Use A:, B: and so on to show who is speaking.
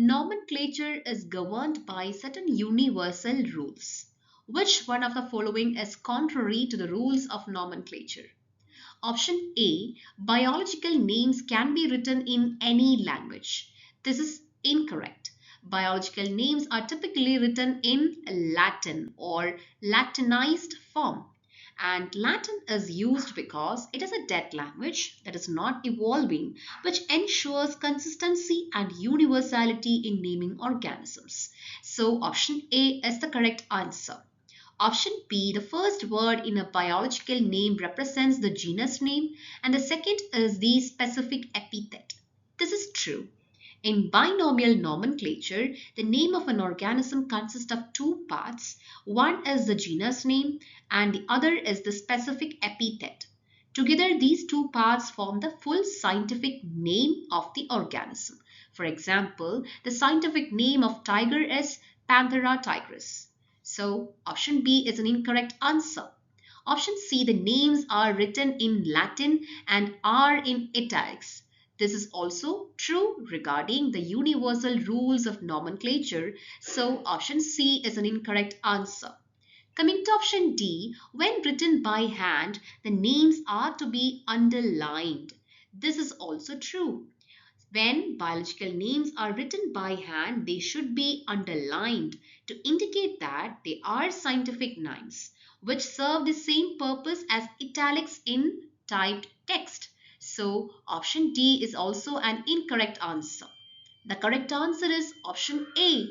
A: Nomenclature is governed by certain universal rules. Which one of the following is contrary to the rules of nomenclature? Option A, biological names can be written in any language. This is incorrect. Biological names are typically written in Latin or Latinized form. And Latin is used because it is a dead language that is not evolving, which ensures consistency and universality in naming organisms. So, option A is the correct answer. Option B, the first word in a biological name represents the genus name, and the second is the specific epithet. This is true. In binomial nomenclature, the name of an organism consists of two parts. One is the genus name and the other is the specific epithet. Together, these two parts form the full scientific name of the organism. For example, the scientific name of tiger is Panthera tigris. So, option B is an incorrect answer. Option C, the names are written in Latin and are in italics. This is also true regarding the universal rules of nomenclature, so option C is an incorrect answer. Coming to option D, when written by hand, the names are to be underlined. This is also true. When biological names are written by hand, they should be underlined to indicate that they are scientific names, which serve the same purpose as italics in typed text. So, option D is also an incorrect answer. The correct answer is option A.